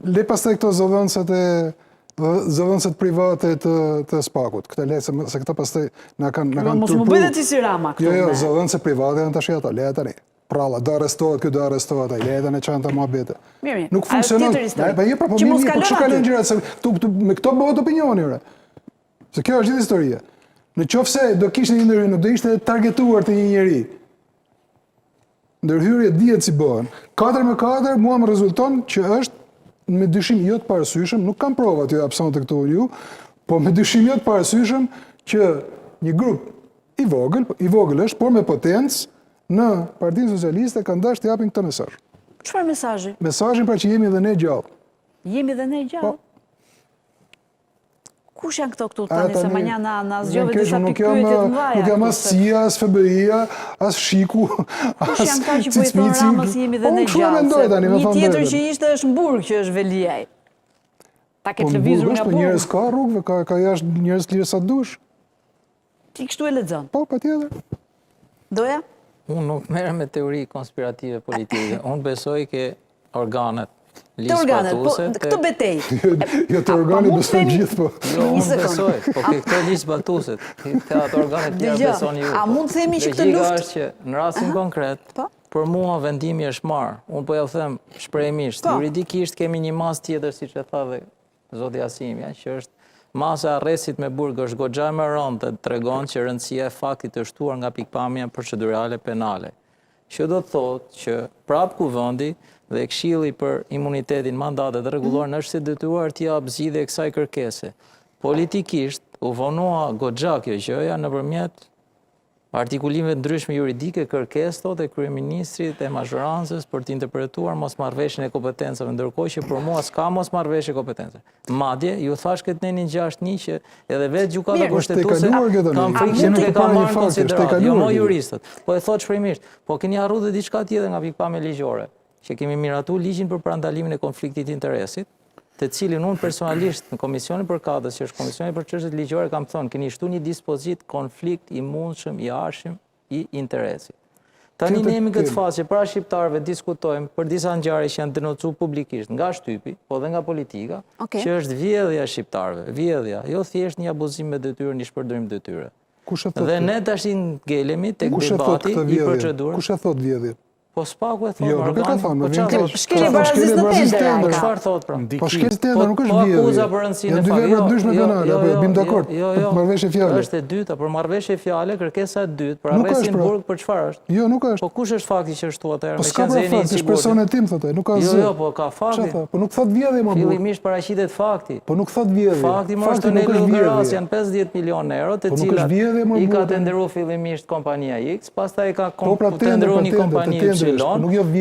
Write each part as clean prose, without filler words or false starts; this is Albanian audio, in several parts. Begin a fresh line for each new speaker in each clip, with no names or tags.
Le pastaj këto zëdhënëset private të Spakut. Këta le, se këta pastaj na kanë
mos më bëjtë ti si Rama këtu.
Jo, zëdhënëset private janë tash ato, le tani. Pralla, do arrestohet, kjo do arrestohet, ai le tani çanta më bëte.
Mirë,
nuk funksionon. Po mos kalon gjërat se me këto bëhet opinioni ore. Se kjo është gjithë historia. Në qoftë se do kishte një ndërhyrje, nuk do ishte targetuar të një njeri. Ndërhyrje dihet si bëhen. 4-4 mua më rezulton që është me dyshim jo të parasyshëm, nuk kam prova të japson të këtu ju, po me dyshim jo të parasyshëm që një grup i vogël është, por me potencë në Partinë Socialiste kanë dashur të japin këtë mesazh.
Çfarë mesazhi?
Mesazhin pra që jemi dhe ne gjallë.
Jemi dhe ne gjallë? Kush janë këto tani se manja na zgjove disa pikpyetje të mëdha?
Nuk jam as CIA, as FBI-a, as Shiku,
Kush janë këta që po i thonë Ramës jemi dhe ne gjallë? Një tjetër që ishte është në Burg, që është Veliaj. Ta ke lëvizur nga
Burg. Po njerëz
Burg.
ka rrugëve, ka jashtë njerëz lirë sa dush.
Ti kështu e lexon?
Po, patjetër.
Doja?
Unë nuk merrem me teori konspirative politike. Unë besoj ke organet.
Të organet, po këtë betej.
Jo të organet besoj gjithë, po.
Jo, unë besoj, po ke këto ligjë zbatuesit. Këta ato organet tjerë beson ju.
A mund të themi që këtë luftë?
Logjika është që në rastin konkret, për mua vendimi është marrë. Unë po ja them shprehimisht, juridikisht kemi një masë tjetër, siç e tha dhe zoti Asimi, që është masa arrestit me Burg është goxha më rëndë dhe tregon që rëndësia e faktit është shtuar nga pikpamja procedurale penale. Që do të thotë që prap kuvendi dhe Këshilli për imunitetin, mandatet rregulluar është se detyruar t'i jap zgjidhje kësaj kërkese. Politikisht u vonua goxha kjo gjëja nëpërmjet artikulimeve ndryshme juridike, kërkesë thotë e kryeministrit e mazhorancës për të interpretuar mosmarrveshjen e kompetencave, ndërkohë që për mua s'ka mosmarrveshje kompetencave. Madje ju thash këtë në 161 që edhe vetë gjykata kushtetuese kanë frikë që nuk e ka marrë në konsiderat, jo më juristët. Po e thot shprehimisht, po keni harruar dhe diçka tjetër nga pikpamja ligjore, që kemi miratuar ligjin për parandalimin e konfliktit interesit, të cilin unë personalisht në Komisionin për Kadës, që është Komisioni për çështjet ligjore, kam thonë, keni shtu një dispozit konflikt i mundshëm, i arshëm, i interesit. Tani ne jemi këtë fazë që para shqiptarëve diskutojmë për disa ngjarje që janë denocuar publikisht nga shtypi, po dhe nga politika, që është vjedhja e shqiptarëve, vjedhja, jo thjesht një abuzim me detyrë, një shpërdorim detyrë. Dhe ne tash ngelemi tek debati i procedurës.
Kush e thot vjedhje?
Po Spaku e thonë,
jo, nuk e ka thonë,
shkeli barazis në tender.
Çfarë thot pra?
Po shkeli tender nuk është vjedhje.
Po akuza për rëndësinë e faktit.
Janë dy vepra ndryshme penale, apo bim dakord. Për marrëveshje fjalë.
Është e dyta, për marrëveshje fjalë, kërkesa e dytë, për arrestin Burg për çfarë është?
Jo, nuk është.
Po kush është fakti që është thuar atëherë?
Po s'ka fakt, është personi tim thotë, nuk ka asgjë.
Jo, po ka fakti.
Po nuk thot vjedhje më Burg.
Fillimisht paraqitet fakti.
Po nuk thot vjedhje.
Fakti më është në Lugaras janë 50 milionë euro, të cilat i ka tenderuar fillimisht kompania X, pastaj ka tenderuar një kompani Y,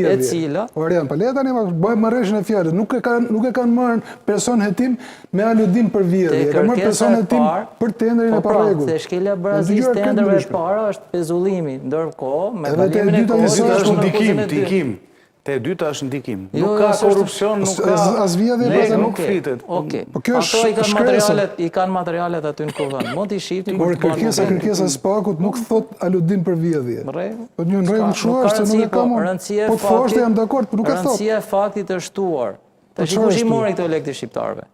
e cila
Orian, pa le tani bëjmë marrëveshjen e fjalës. Nuk e kanë marrë person hetim me aludim për vjedhje. E kanë marrë person hetim për tenderin e parregull.
Se shkelja barazis tenderëve e para është pezullimi, ndërkohë me kalimin e kohës
është ndikim. Te e dyta është ndikim. Nuk ka korrupsion, nuk ka asvjedhje, nuk flitet.
Okej.
Po kjo
është materialet, i kanë materialet aty në kuvend. Mund t'i shihni
kur kërkesa e Spakut nuk thot aludim për vjedhje. Po një rregull shumë është se nuk e ka më. Po thoshte jam dakord, por nuk e thot.
Rëndësia e faktit është shtuar. Tash kush i mori këto lekë të shqiptarëve?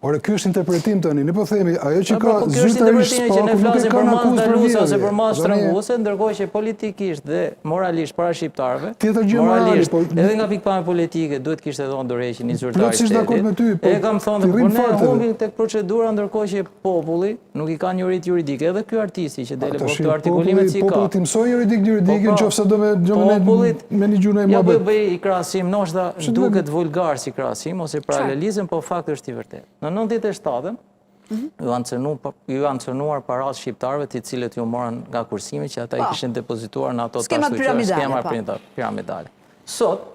Ore, ky është interpretim tani, ne po themi, ajo që ka
zyrtarisht Spaku nuk e kanë akuzë për vjedhje ose për masë shtrënguese, ndërkohë që politikisht dhe moralisht para shqiptarëve, moralisht edhe nga pikpamja politike duhet kishte dhënë dorëheqjen i zyrtarit shtetit. E kam thënë po ne humbim tek procedura, ndërkohë që populli nuk i ka njohuritë juridike, edhe ky artisti që dele po këto artikulimet si ka.
Populli të mësoj juridikën nëse do me një gjunë më.
Ja po bëj i krahasim, ndoshta duket vulgar si krahasim ose paralelizëm, po fakti është i vërtetë. Në 97-ën, ju janë cënuar parat shqiptarëve të cilët ju morën nga kursimi që ata i kishin depozituar në ato
skemat
piramidale. Sot,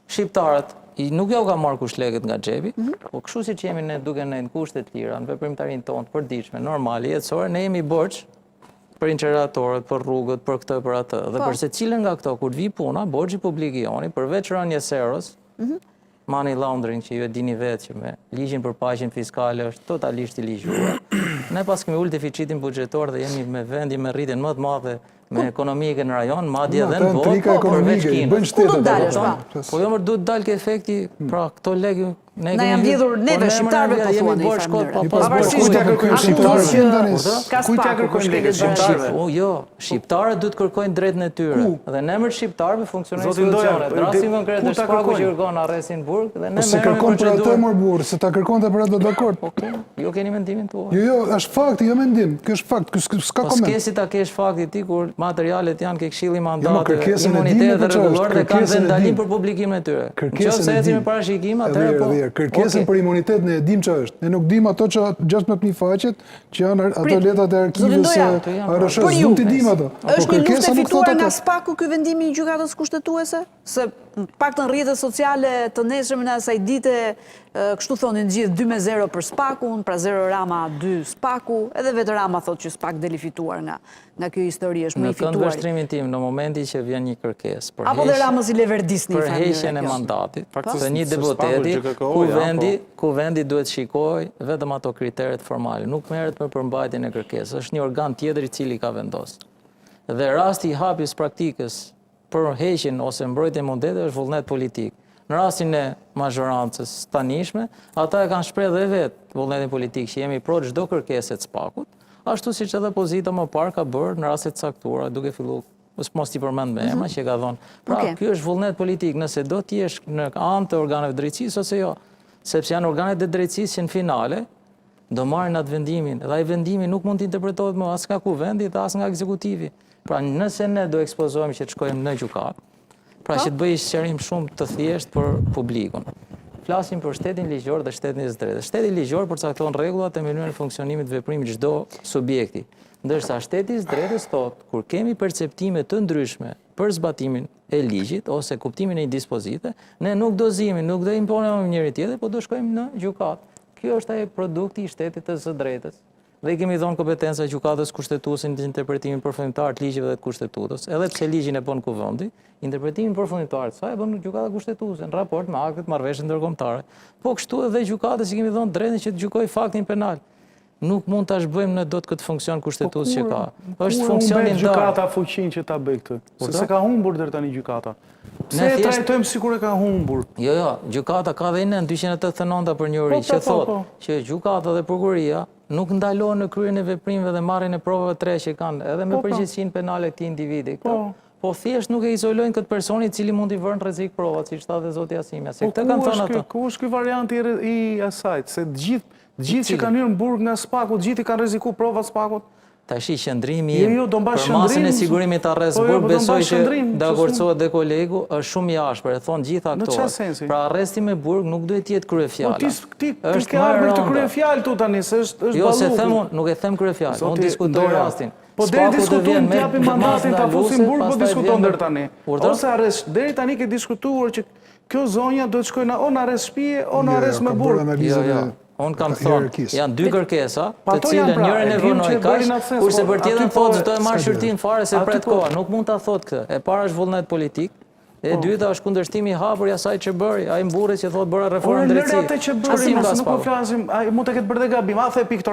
shqiptarët nuk jo ka marrë kush lekët nga xhepi, po kështu siç jemi ne duke në kushte të lira, në veprimtarinë tonë të përditshme, normale, jetësore, ne jemi borxh për incineratorët, për rrugët, për këtë, për atë. Dhe për secilën nga këto, kur vi puna, borxhi publik i joni, përveç rënies euros, money laundering që ju e dini vetë që me ligjin për paqen fiskale është totalisht i ligjur. Ne pas kemi ul deficitin buxhetor dhe jemi me vendi me rritjen më të madhe me ekonomike në rajon, madje edhe në botë, përveç Kinës.
Ku do dalësh pa?
Po jo më duhet dalë ke efekti, pra këto lekë
Na jam vjedhur neve shqiptarëve po thuani në farë mënyrë.
Pavarësisht
që
kujt ja kërkojnë lekët shqiptarëve?
Jo, shqiptarët duhet kërkojnë drejtën e tyre. Dhe në emër shqiptarëve funksionojnë institucionet. Rastin konkret është Spaku që kërkon arrestin në burg dhe ne
se kërkon për atë mor burr, se ta kërkonte për atë dakord.
Jo keni mendimin tuaj.
Jo, është fakt, jo mendim. Ky është fakt, s'ka koment.
Po s'kesi ta kesh fakti ti kur materialet janë ke Këshilli i Mandateve, imunitetet e rregulluar dhe kanë vendalim për publikimin e tyre. Nëse ecim me parashikim, atëherë po.
Kërkesën për imunitet ne e dim ç'është. Ne nuk dim ato që 16000 faqet që janë ato letrat e arkivës së RSH-s, nuk i dim ato.
Është një luftë e fituar nga Spaku ky vendimi i gjykatës kushtetuese? Se paktën rrjetet sociale të nesërmen e asaj dite kështu thonin gjithë 2-0 për Spakun, pra 0 Rama 2 Spaku, edhe vetë Rama thotë që Spak deli fituar nga kjo histori është më i fituar.
Në këndvështrimin tim, në momenti që vjen një kërkesë
apo dhe Ramës i leverdisni
për heqjen e mandatit të një deputeti, ku vendi duhet shikoj vetëm ato kriteret formale, nuk merret për përmbajtjen e kërkesës, është një organ tjetër i cili ka vendosur. Dhe rasti i hapjes praktikës për heqjen ose mbrojtjen e imunitetit është vullnet politik. Në rastin e mazhorancës tanishme, ata e kanë shprehë dhe vetë vullnetin politik që jemi pro çdo kërkesë të Spakut, ashtu siç edhe opozita më parë ka bërë në raste të caktuara, duke filluar mos t'i përmend me emra që ka thonë. Pra, ky është vullnet politik, nëse do të jesh në anë të organeve drejtësisë ose jo, sepse janë organet e drejtësisë që në finale do marrin atë vendimin, dhe ai vendimi nuk mund të interpretohet më as nga kuvendi dhe as nga ekzekutivi. Pra, nëse ne do ekspozohemi që të shkojmë në gjykatë, pra që të bëj sqarim shumë të thjeshtë për publikun. Flasim për shtetin ligjor dhe shtetin e drejtës. Shteti ligjor përcakton rregullat e mënyrën e funksionimit të veprimit çdo subjekti, ndërsa shteti i drejtës thotë kur kemi perceptime të ndryshme për zbatimin e ligjit ose kuptimin e një dispozite, ne nuk do zihemi, nuk do imponojmë njëri tjetrit, por do shkojmë në gjykatë. Ky është ai produkti i shtetit të së drejtës. Dhe i kemi dhënë kompetenca gjykatës kushtetuese në interpretimin përfundimtar të ligjeve dhe të kushtetutës, edhe pse ligjin e bën kuvendi, interpretimin përfundimtar të saj e bën gjykata kushtetuese në raport me aktet marrëveshje ndërkombëtare. Po kështu edhe gjykatës i kemi dhënë drejtën që të gjykojë faktin penal. Nuk mund ta zhbëjmë në dot këtë funksion kushtetues që ka. Është funksioni i
gjykata fuqinë që ta bëj këtë. Se ka humbur deri tani gjykata. Pse e trajtojmë sikur e ka humbur?
Jo, gjykata ka dhe në 289 për një uri që thotë që gjykata dhe prokuroria nuk ndalohen në kryen e veprimeve dhe marrjen e provave tre që kanë edhe me përgjegjësinë penale të këtij individi. Po thjesht nuk e izolojnë këtë person i cili mund t'i vënë rrezik provat, siç tha dhe zoti Asimja. Se këtë kanë thënë ata.
Ku është ky varianti i asaj? Se të gjithë që kanë hyrë në burg nga Spaku, të gjithë kanë rrezikuar provat Spakut.
Tash qëndrimi për masën e sigurimit të arrest burg, besoj që dakordsohet dhe kolegu, është shumë i ashpër, e thonë gjitha këto. Pra arresti me burg nuk duhet të jetë kryefjala.
Ti ke ardhur këtë kryefjalë tu tani, se është balluku.
Jo, se them unë, nuk e them kryefjalë, unë diskutoj rastin.
Po deri diskutojmë të japim mandatin ta fusim burg, po diskuton deri tani. Ose arrest, deri tani ke diskutuar që kjo zonja duhet shkojë në arrest shtëpie, në arrest me burg.
Jo. Unë kam thonë, janë dy kërkesa, të cilën njërin e vënoj kaq, kurse për tjetën thotë çdo e marr shërtim fare se pret koha. Nuk mund ta thotë këtë. E para është vullnet politik, e dyta është kundërshtimi i hapur i asaj që bëri, ai mburri që thotë bëra reformë drejtësie.
Atë që bëri, nuk po flasim, ai mund të ketë bërë dhe gabim, a the piktor